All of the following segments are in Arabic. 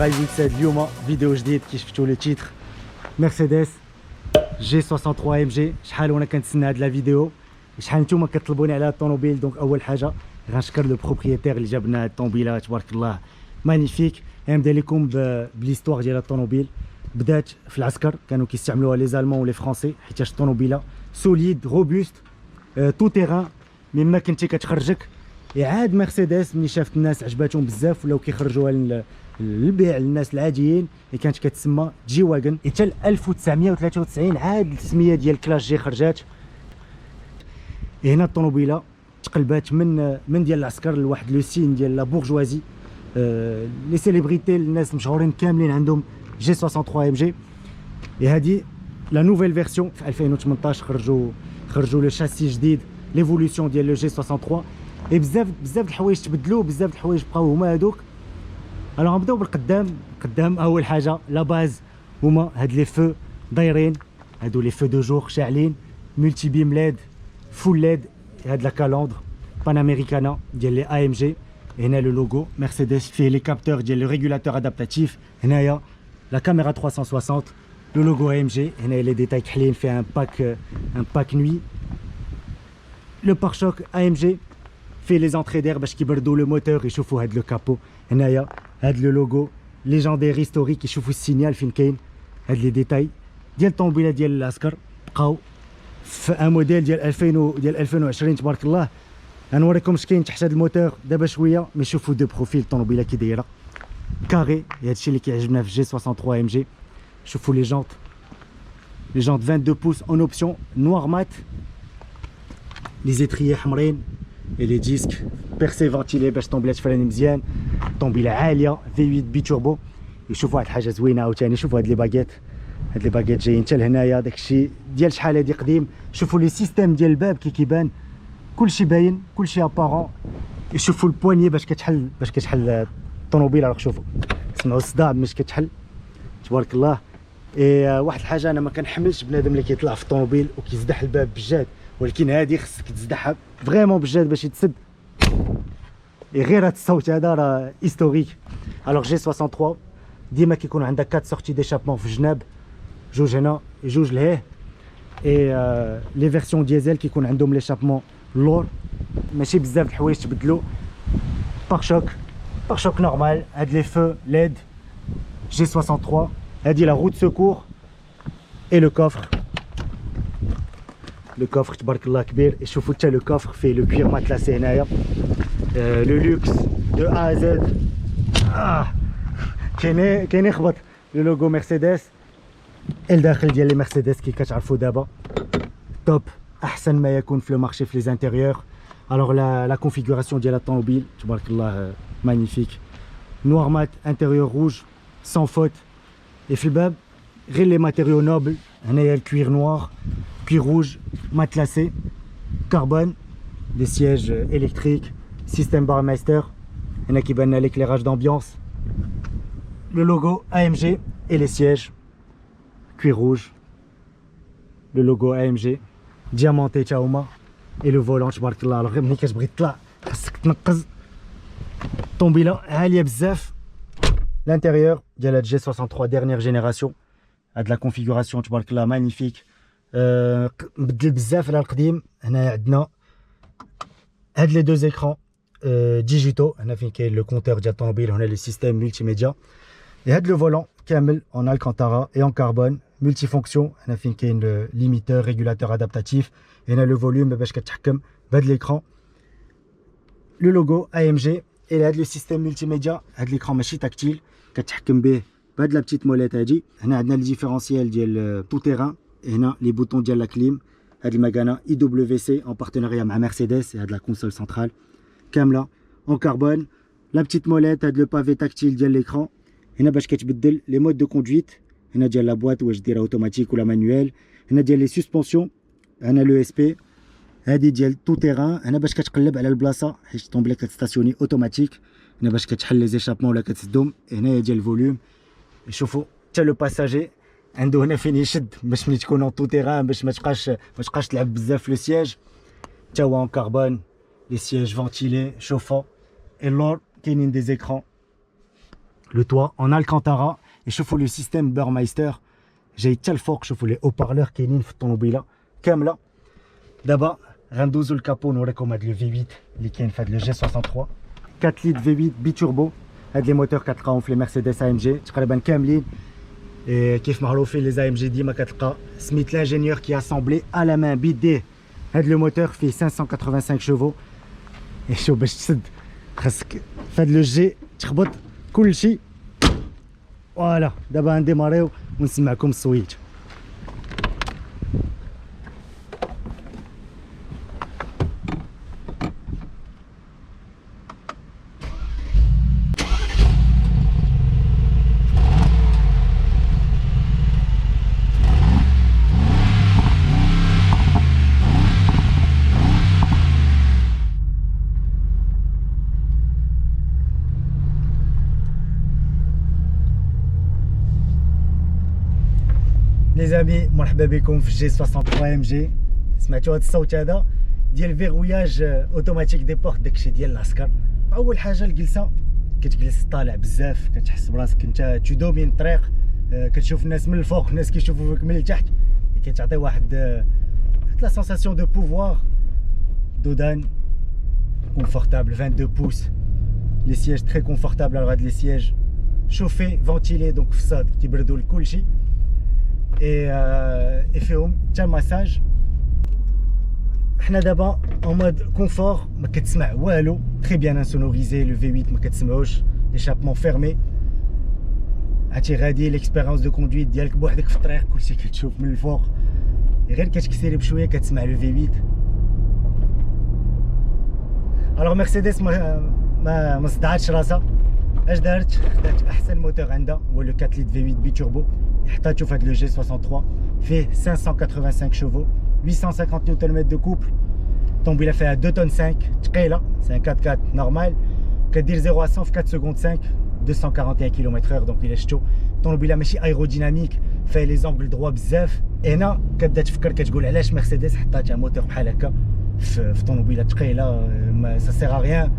غايبين ساد اليوم فيديو جديد كي شفتوا لو تيتر مرسيدس جي 63 ام جي. شحال وانا كنتسنى هاد لا فيديو، شحال نتوما كطلبوني على هاد الطوموبيل. دونك اول حاجه غنشكر لو بروبريتير اللي جاب لنا هاد الطوموبيله، تبارك الله مانيفيك. نبدا لكم بليستوار ديال الطوموبيل. بدات في العسكر، كانوا كيستعملوها لي زالمون ولي فرونسي حيتاش الطوموبيله سوليد روبوست تو تيران، مما كنتي كتخرجك. عاد مرسيدس ملي شافت الناس عجباتهم بزاف ولاو كيخرجوها للبيع للناس العاديين، اللي كانت كتسمى جي واغن. حتى 1993 عاد السميه ديال كلاش جي خرجات. هنا الطوموبيله تقلبات من ديال العسكر لواحد لو سين ديال لا بورجوازي. لي سيليبريتي الناس مشهورين كاملين عندهم جي 63 ام جي. هذه لا نوفيل فيرسيون في 2018 خرجوا لو شاسي جديد، ليفولوسيون ديال لو جي 63. بزاف الحوايج تبدلوا، بزاف الحوايج بقاو هما هذوك. الوغ نبداو بالقدام. اول حاجه لا باز هما هاد لي فو دايرين، هادو لي فو دو جور شاعلين، ملتي بيم ليد، فول ليد. هاد لا كالوندر بان امريكانا ديال لي اي ام جي. هنا لو لوغو مرسيدس فيه لي كابتور ديال لو ريغولاتور ادابتاتيف. هنايا لا كاميرا 360، لو لوغو اي ام جي. هنايا لي ديتاي كحلين، فيه ان باك نوي. لو بارشوك اي ام جي فيه لي زونطري دير باش كيبردوا لو موتور. يشوفوا هاد لو كابو. هنايا هاد لو لوغو ليجوندير هيستوريك، يشوفوا السينيال فين كاين. هاد لي ديتاي ديال الطوموبيله ديال العسكر بقاو في ان موديل ديال 2020 تبارك الله. غنوريكم اش كاين تحت هاد الموتور دابا شويه. مي شوفوا دو بروفيل الطوموبيله كي دايره كاري. هادشي اللي كيعجبنا في جي 63 ام جي. شوفوا لي جونط 22 بوس اون اوبسيون نوار مات، لي زيتريي حمرين، et les disques percés ventilés باش الطوموبيله تفراني مزيان. طوموبيله عاليه في 8 بي توربو. يشوفوا واحد الحاجه زوينه عاوتاني، شوفوا هاد لي باكيت جايين حتى لهنايا. داكشي ديال شحال هادي قديم. شوفوا لي سيستيم ديال الباب كيبان، كلشي باين، كلشي ابارون. يشوفوا البواني باش كتحل الطوموبيله. راك شوفوا سمعوا الصداع باش كتحل تبارك الله. واحد الحاجه، انا ما كنحملش بنادم اللي كيطلع في الطوموبيل وكيزدح الباب بالجاد، ولكن هذه خصك تزدحها فريمون بالجاد باش يتسد. غير هاد الصوت هذا راه هيستوريك. الوغ جي 63 ديما كيكون عندها 4 سورتي ديشابمون في الجناب، جوج هنا جوج لهيه. لي فيرسيون ديزل كيكون عندهم ليشابمون اللور. ماشي بزاف د الحوايج تبدلوا. بارشوك نورمال. هاد لي فو ليد جي 63. هادي لا روت سكور اي لو كوفر. لو كوفر تبارك الله كبير. شوفوا حتى لو كوفر فيه لو كوير ماتلاسي هنايا. لو لوكس دو ا زد. كاين يخبط لو لوغو مرسيدس. الداخل ديال لي مرسيدس كي كتعرفوا دابا توب، احسن ما يكون في لو مارشي في لي انتيريور. الوغ لا كونفيغوراسيون ديال الطوموبيل تبارك الله مانيفيك. نوار مات، انتيريور روج سان فوت. في الباب غير لي ماتيريو نوبل. هنايا الكوير نوار، كوير روج ماتلاسي، كربون. لي سياج الكتريك، سيستيم بارمايستر. هنا كيبان لنا ليكليراج دامبيونس، لو لوغو AMG et les sièges cuir rouge. Le logo AMG diamanté تا هما. et le volant تبارك الله. غير ملي كتبغي تطلع خاصك تنقز. الطوموبيله عاليه بزاف. الانتيريور ديال هاد جي 63 ديرنيير جينيراسيون. هاد لا كونفيغوراسيون تبارك الله مانيفيك. مبدل بزاف على القديم. هنا عندنا هاد لي دو زيكران ديجيتو. هنا فين كاين لو كونتور ديال الطوموبيل، هنا لي سيستيم ملتي ميديا. هاد لو فولون كامل en الكانتارا et en carbone ملتي فونكسيون. هنا فين كاين ليميتور ريغولاتور ادابتاتيف. هنا لو فوليوم باش كتحكم بهاد ليكران. لو لوغو AMG et هاد لو سيستيم ملتي ميديا. هاد ليكران ماشي تاكتيل، كتحكم به بهاد لا بتيت مولات هادي. هنا عندنا لي ديفيرونسيال ديال تو تيران. هنا لي بوطون ديال لا كليم. هاد المكانه IWC en partenariat مع مرسيدس. هاد لا كونسول سنترال كامله en carbone. لا بتيت مولات. هاد لو بافي تاكتيل ديال ليكران. هنا باش كتبدل لي مود دو كوندويت. هنا ديال لا بواط واش ديرها اوتوماتيك ولا مانيوال. هنا ديال لي سسبونسيون. هنا لو اس بي. هادي ديال تو تيران. هنا باش كتقلب على البلاصه حيت الطوموبيله كتستاسيوني اوتوماتيك. هنا باش كتحل لي زيشابمون ولا كتسدهم. هنايا ديال الفوليوم. شوفوا حتى لو باساجي عنده هنا فين يشد باش ملي تكون اون تو تيران باش ما تبقاش تلعب بزاف في لو سياج. حتى هو ان كربون. لي سياج فونتيلي شوفون. اللور كاينين دي زيكران le toit en Alcantara. Et شوفوا le système Burmeister جاي حتى الفوق. شوفوا les haut-parleurs كاينين في الطوموبيله كامله. دابا غندوزو الكابو نوريكم هاد لو V8 اللي كاين في هاد لو جي 63 4 لتر V8 بيتوربو. هاد لي موتور كتلقاهم في لي مرسيدس AMG تقريبا كاملين. كيف معروفين لي AMG ديما كتلقى سميت لانجينيور كي اسامبلي à la main بيديه. هاد لو موتور فيه 585 شوفو. شوف باش تسد خاصك في هاد لو جي تخبط كلشي. فوالا دابا نديماريو ونسمعكم الصويت. لي زامي مرحبا بكم في جي 63 ام جي. سمعتوا هذا الصوت هذا ديال فيغوياج اوتوماتيك دي بورت، داكشي ديال العسكر. اول حاجه الجلسه كتجلس طالع بزاف، كتحس براسك انت تدومين الطريق، كتشوف الناس من الفوق، الناس كيشوفوا فيك من التحت، كتعطي واحد لا سونساسيون دو بوفوار. دودان كونفورتابل 22 بوس، لي سياج تري كونفورتابل. على هاد لي سياج شوفي فونتيلي دونك في الصاد كيبردوا لكلشي. اي فيهم حتى الماساج. حنا دابا اون مود كونفور، ما كتسمع والو، تري بيان انسونوريزي. لو V8 ما كتسمعوش، ليشابمون فيرمي. عرفتي غادي ليكسبيريونس دو كوندويت ديالك بوحدك في الطريق، كلشي كتشوف من الفوق، غير كتكسيري بشويه كتسمع لو V8. الوغ مرسيدس ما صدعتش راسها. اش دارت؟ خدات احسن موتور عندها، هو لو 4 لتر V8 بيتوربو. حطاتو في هاد لو جي 63 فيه 585 شوفو، 850 نيوتن متر دو كوبل. الطوموبيله فيها 2 طن 5 ثقيله، سي ان 4x4 نورمال. كدير 0 à 100 في 4 سكوند 5، 241 كيلومتر/h. دونك الا شفتو الطوموبيله ماشي ايروديناميك، فيها لي زونغل دروا بزاف. هنا كتبدا تفكر، كتقول علاش مرسيدس حطات موتور بحال هكا في طوموبيله ثقيله، سا سيغ ا ريان.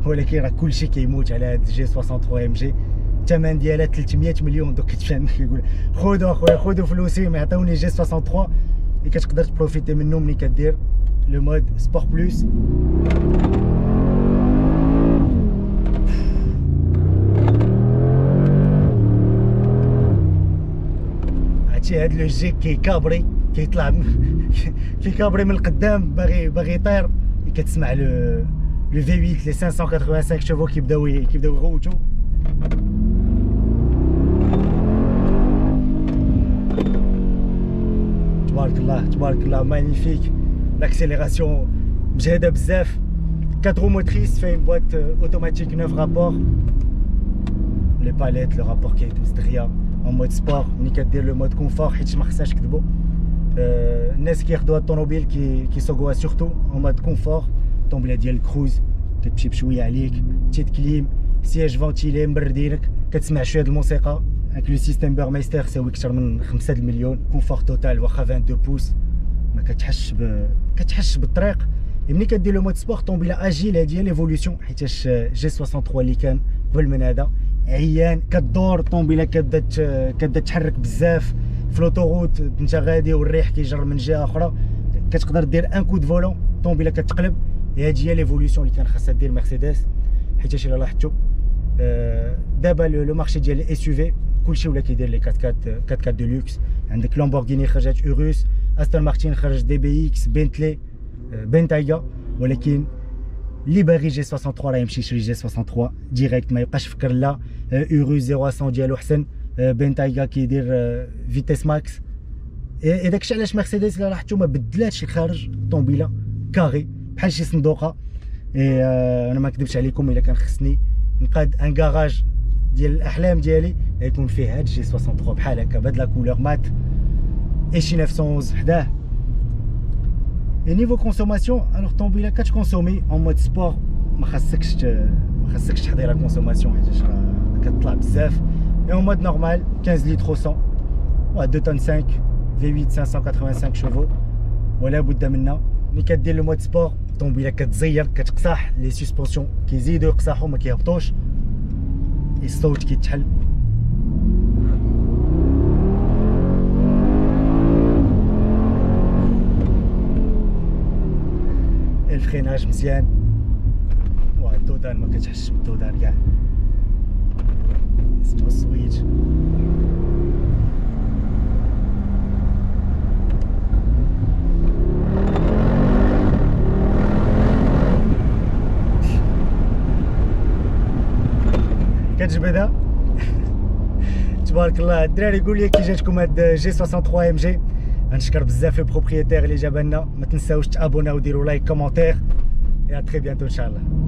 ولكن راه كلشي كيموت على هاد جي 63 ام جي. الثمن ديالها 300 مليون. دوك كتفهم كيقول خذوا اخويا خذوا فلوسي، ما عطاوني جي 63 اللي كتقدر تبروفيتي منه ملي كدير لو مود سبور بلوس. عرفتي هاد لو جي كيكابري، كيطلع كيكابري من القدام، باغي يطير. كتسمع لو V8 لي 585 شوفو كيبداو يغوتو. تبارك الله تبارك الله، مانيفيك. لاكسيليراسيون مجهده بزاف. 4 موتريس، فاين بواط اوتوماتيك 9 رابور. لي باليت لو رابور كيدوز دغيا اون مود سبور. ملي كدير لو مود كونفور، حيت ما خصهاش كتبو الناس كياخدوها الطوموبيل كيسوقوها سورتو اون مود كونفور. الطوموبيله ديال الكروز كتمشي بشويه عليك، تيت كليم، سياج فونتيلي مبردينك، كتسمع شويه د الموسيقى. هاك لو سيستيم بيرميستر ساوي اكثر من 5 المليون. كونفور توتال واخا 22 بوس، ما كتحسش بالطريق. ملي كدير لو مود سبور طوموبيله اجيل. هادي هي ليفوليسيون، حيتاش جي 63 اللي كان قبل من هذا عيان. كدور الطوموبيله كتبدا تحرك بزاف في لوطوروت، انت غادي والريح كيجر من جهه اخرى، كتقدر دير ان كود فولون الطوموبيله كتقلب. هادي هي ليفوليسيون اللي كان خاصها دير مرسيدس. حيتاش الا لاحظتوا دابا لو مارشي ديال الاس يو في كلشي ولا كيدير لي 4x4 دو لوكس. عندك لامبورغيني خرجت اوروس، استون مارتين خرج دي بي اكس، بنتلي، بنتايغا. ولكن اللي باغي جي 63 راه يمشي يشري جي 63 ديريكت، ما يبقاش يفكر لا اوروس 0 à 100 ديالو حسن، بنتايغا كيدير فيتيس ماكس. داكشي علاش مرسيدس الا لاحظتوا ما بدلاتش الخارج الطوموبيله كاري بحال شي صندوقه. انا ما نكذبش عليكم، الا كان خصني نقاد ان كراج ديال الاحلام ديالي يكون فيه هاد جي 63 بحال هكا بهاد لا كولور مات، اي شي 911 حداه. نيفو كونسوماسيون، الوغ الطوموبيله كتكونسومي اون مود سبور، ما خاصكش تحضي لا كونسوماسيون حيت راه كتطلع بزاف. اي اون مود نورمال 15 لتر 100 و 2 طن 5 V8 585 شوفو، ولا بد منها. ملي كدير لو مود سبور الطوموبيله كتزير، كتقصح، لي سسبونسيون كيزيدو يقصحو ما كيهبطوش. الصوت كيتحل. الفريناج مزيان، الدودان ما كتحسش بالدودان كاع، اسمها السويج. كتجبدها تبارك الله. الدراري قول لي كي جاتكم هاد جي 63 ام جي. غنشكر بزاف البروبريتير اللي جابها لنا. ما تنساوش تابوناو وديروا لايك كومونتير، et à très bientôt inchallah.